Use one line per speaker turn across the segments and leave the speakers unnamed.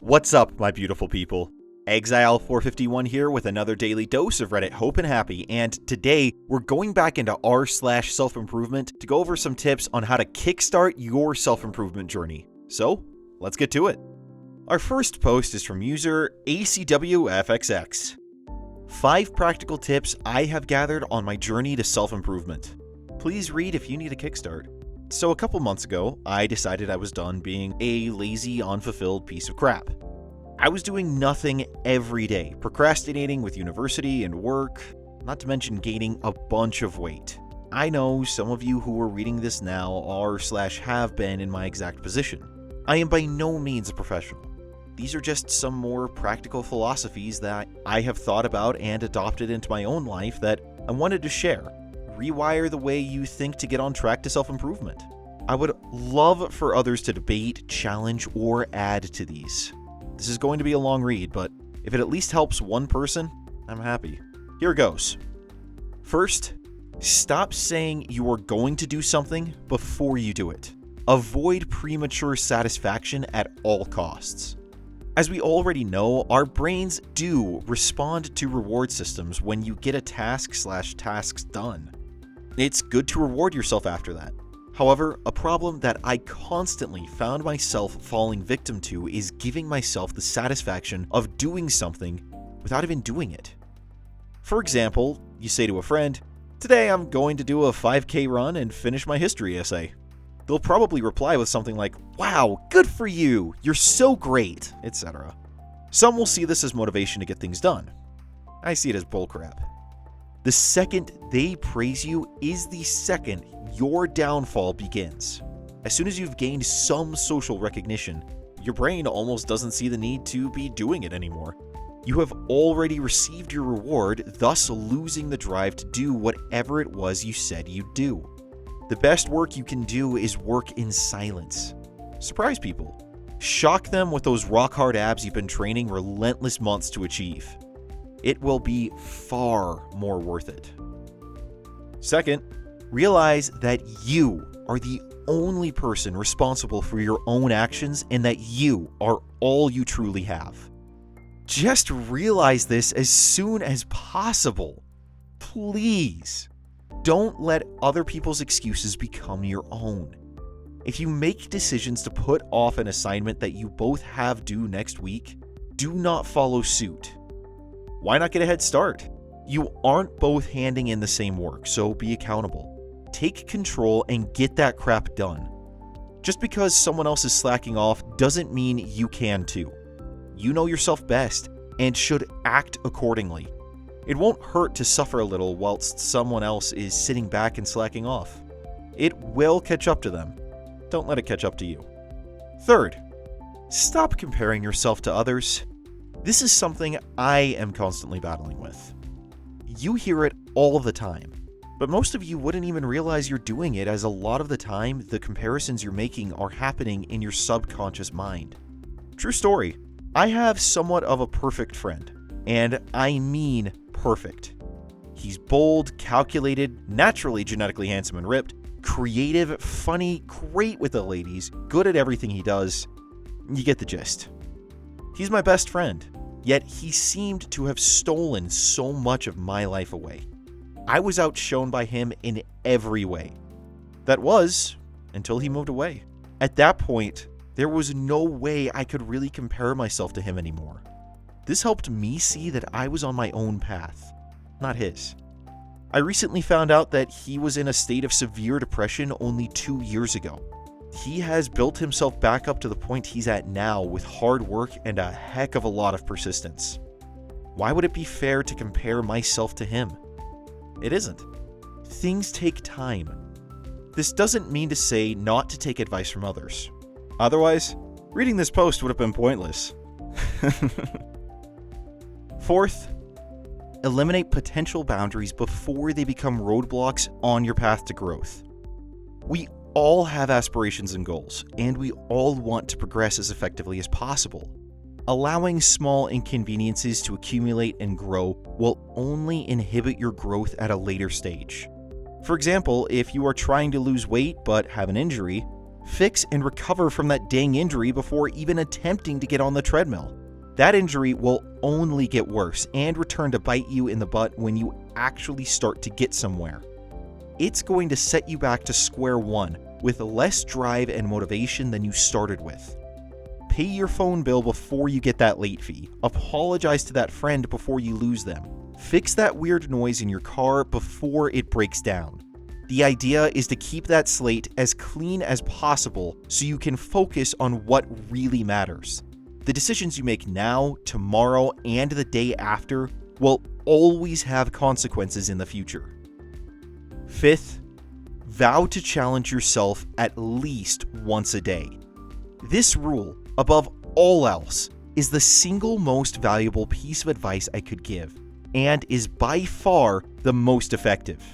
What's up, my beautiful people? Exile451 here with another daily dose of Reddit Hope and Happy, and today we're going back into r/self-improvement to go over some tips on how to kickstart your self-improvement journey. So, let's get to it. Our first post is from user ACWFXX. 5 practical tips I have gathered on my journey to self-improvement. Please read if you need a kickstart. So a couple months ago, I decided I was done being a lazy, unfulfilled piece of crap. I was doing nothing every day, procrastinating with university and work, not to mention gaining a bunch of weight. I know some of you who are reading this now are/have been in my exact position. I am by no means a professional. These are just some more practical philosophies that I have thought about and adopted into my own life that I wanted to share. Rewire the way you think to get on track to self-improvement. I would love for others to debate, challenge, or add to these. This is going to be a long read, but if it at least helps one person, I'm happy. Here goes. First, stop saying you are going to do something before you do it. Avoid premature satisfaction at all costs. As we already know, our brains do respond to reward systems when you get a task/tasks done. It's good to reward yourself after that. However, a problem that I constantly found myself falling victim to is giving myself the satisfaction of doing something without even doing it. For example, you say to a friend, "Today I'm going to do a 5K run and finish my history essay." They'll probably reply with something like, "Wow, good for you, you're so great," etc. Some will see this as motivation to get things done. I see it as bullcrap. The second they praise you is the second your downfall begins. As soon as you've gained some social recognition, your brain almost doesn't see the need to be doing it anymore. You have already received your reward, thus losing the drive to do whatever it was you said you'd do. The best work you can do is work in silence. Surprise people. Shock them with those rock-hard abs you've been training relentless months to achieve. It will be far more worth it. Second, realize that you are the only person responsible for your own actions and that you are all you truly have. Just realize this as soon as possible. Please, don't let other people's excuses become your own. If you make decisions to put off an assignment that you both have due next week, do not follow suit. Why not get a head start? You aren't both handing in the same work, so be accountable. Take control and get that crap done. Just because someone else is slacking off doesn't mean you can too. You know yourself best and should act accordingly. It won't hurt to suffer a little whilst someone else is sitting back and slacking off. It will catch up to them. Don't let it catch up to you. Third, stop comparing yourself to others. This is something I am constantly battling with. You hear it all the time, but most of you wouldn't even realize you're doing it, as a lot of the time the comparisons you're making are happening in your subconscious mind. True story, I have somewhat of a perfect friend, and I mean perfect. He's bold, calculated, naturally genetically handsome and ripped, creative, funny, great with the ladies, good at everything he does. You get the gist. He's my best friend, yet he seemed to have stolen so much of my life away. I was outshone by him in every way. That was until he moved away. At that point, there was no way I could really compare myself to him anymore. This helped me see that I was on my own path, not his. I recently found out that he was in a state of severe depression only 2 years ago. He has built himself back up to the point he's at now with hard work and a heck of a lot of persistence. Why would it be fair to compare myself to him? It isn't. Things take time. This doesn't mean to say not to take advice from others. Otherwise, reading this post would have been pointless. Fourth, eliminate potential boundaries before they become roadblocks on your path to growth. We all have aspirations and goals, and we all want to progress as effectively as possible. Allowing small inconveniences to accumulate and grow will only inhibit your growth at a later stage. For example, if you are trying to lose weight but have an injury, Fix and recover from that dang injury before even attempting to get on the treadmill. That injury will only get worse and return to bite you in the butt when you actually start to get somewhere. It's going to set you back to square one with less drive and motivation than you started with. Pay your phone bill before you get that late fee. Apologize to that friend before you lose them. Fix that weird noise in your car before it breaks down. The idea is to keep that slate as clean as possible so you can focus on what really matters. The decisions you make now, tomorrow, and the day after will always have consequences in the future. Fifth, vow to challenge yourself at least once a day. This rule, above all else, is the single most valuable piece of advice I could give, and is by far the most effective.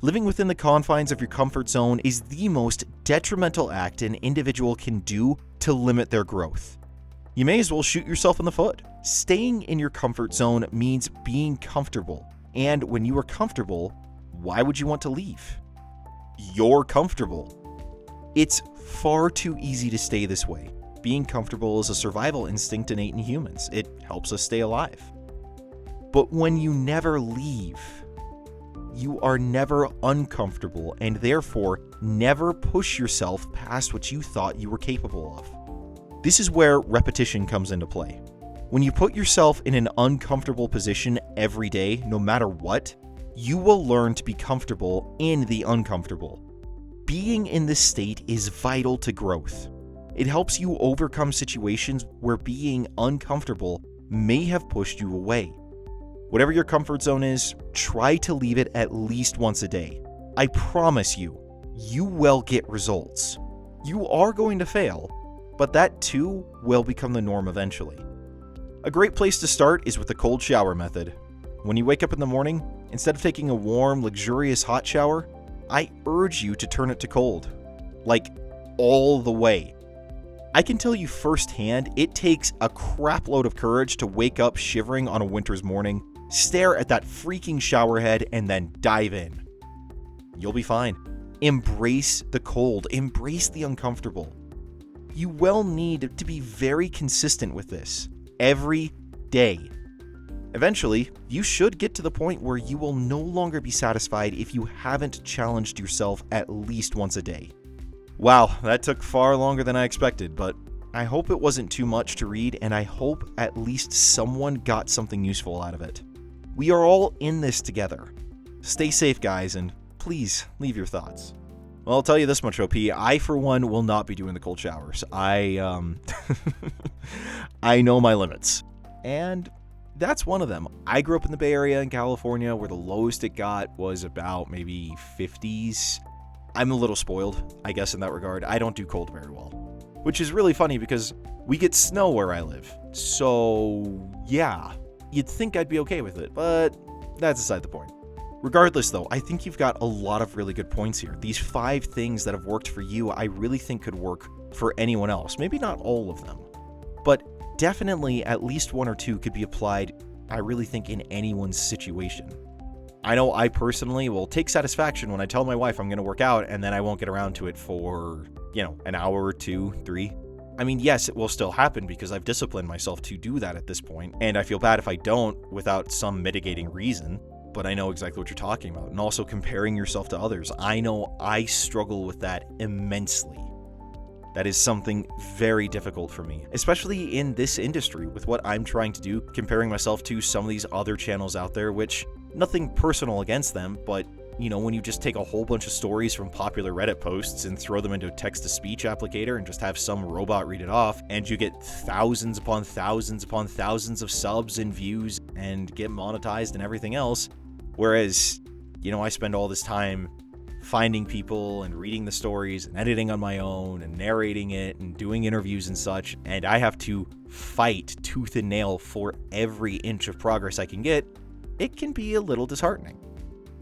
Living within the confines of your comfort zone is the most detrimental act an individual can do to limit their growth. You may as well shoot yourself in the foot. Staying in your comfort zone means being comfortable, and when you are comfortable, why would you want to leave? You're comfortable. It's far too easy to stay this way. Being comfortable is a survival instinct innate in humans. It helps us stay alive. But when you never leave, you are never uncomfortable and therefore never push yourself past what you thought you were capable of. This is where repetition comes into play. When you put yourself in an uncomfortable position every day, no matter what, you will learn to be comfortable in the uncomfortable. Being in this state is vital to growth. It helps you overcome situations where being uncomfortable may have pushed you away. Whatever your comfort zone is, try to leave it at least once a day. I promise you, you will get results. You are going to fail, but that too will become the norm eventually. A great place to start is with the cold shower method. When you wake up in the morning, instead of taking a warm, luxurious hot shower, I urge you to turn it to cold. Like, all the way. I can tell you firsthand, it takes a crap load of courage to wake up shivering on a winter's morning, stare at that freaking shower head, and then dive in. You'll be fine. Embrace the cold. Embrace the uncomfortable. You will need to be very consistent with this every day. Eventually, you should get to the point where you will no longer be satisfied if you haven't challenged yourself at least once a day. Wow, that took far longer than I expected, but I hope it wasn't too much to read, and I hope at least someone got something useful out of it. We are all in this together. Stay safe, guys, and please leave your thoughts. Well, I'll tell you this much, OP. I, for one, will not be doing the cold showers. I know my limits. And that's one of them. I grew up in the Bay Area in California, where the lowest it got was about maybe 50s. I'm a little spoiled, I guess, in that regard. I don't do cold very well. Which is really funny because we get snow where I live. So, yeah. You'd think I'd be okay with it, but that's beside the point. Regardless, though, I think you've got a lot of really good points here. These 5 things that have worked for you, I really think could work for anyone else. Maybe not all of them, but definitely at least 1 or 2 could be applied, I really think, in anyone's situation. I know I personally will take satisfaction when I tell my wife I'm going to work out and then I won't get around to it for, an hour or 2, 3. I mean, yes, it will still happen because I've disciplined myself to do that at this point, and I feel bad if I don't without some mitigating reason, but I know exactly what you're talking about. And also comparing yourself to others. I know I struggle with that immensely. That is something very difficult for me, especially in this industry with what I'm trying to do, comparing myself to some of these other channels out there, which, nothing personal against them, but when you just take a whole bunch of stories from popular Reddit posts and throw them into a text-to-speech applicator and just have some robot read it off, and you get thousands upon thousands upon thousands of subs and views and get monetized and everything else. Whereas, I spend all this time finding people and reading the stories and editing on my own and narrating it and doing interviews and such, and I have to fight tooth and nail for every inch of progress I can get. It can be a little disheartening.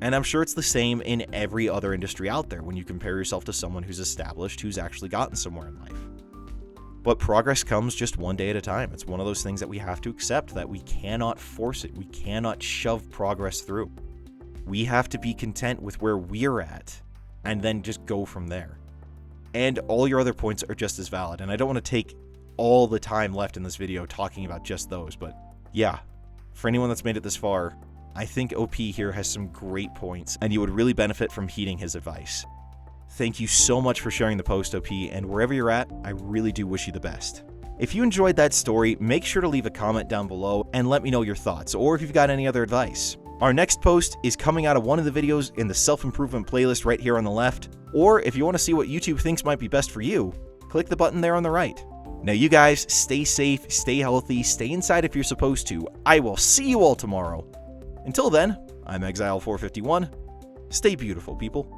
And I'm sure it's the same in every other industry out there when you compare yourself to someone who's established, who's actually gotten somewhere in life. But progress comes just one day at a time. It's one of those things that we have to accept, that we cannot force it. We cannot shove progress through. We have to be content with where we're at and then just go from there. and all your other points are just as valid. And I don't want to take all the time left in this video talking about just those, but yeah, for anyone that's made it this far, I think OP here has some great points, and you would really benefit from heeding his advice. Thank you so much for sharing the post, OP, and wherever you're at, I really do wish you the best. If you enjoyed that story, make sure to leave a comment down below and let me know your thoughts, or if you've got any other advice. Our next post is coming out of one of the videos in the self-improvement playlist right here on the left, or if you want to see what YouTube thinks might be best for you, click the button there on the right. Now you guys, stay safe, stay healthy, stay inside if you're supposed to. I will see you all tomorrow. Until then, I'm Exile451. Stay beautiful, people.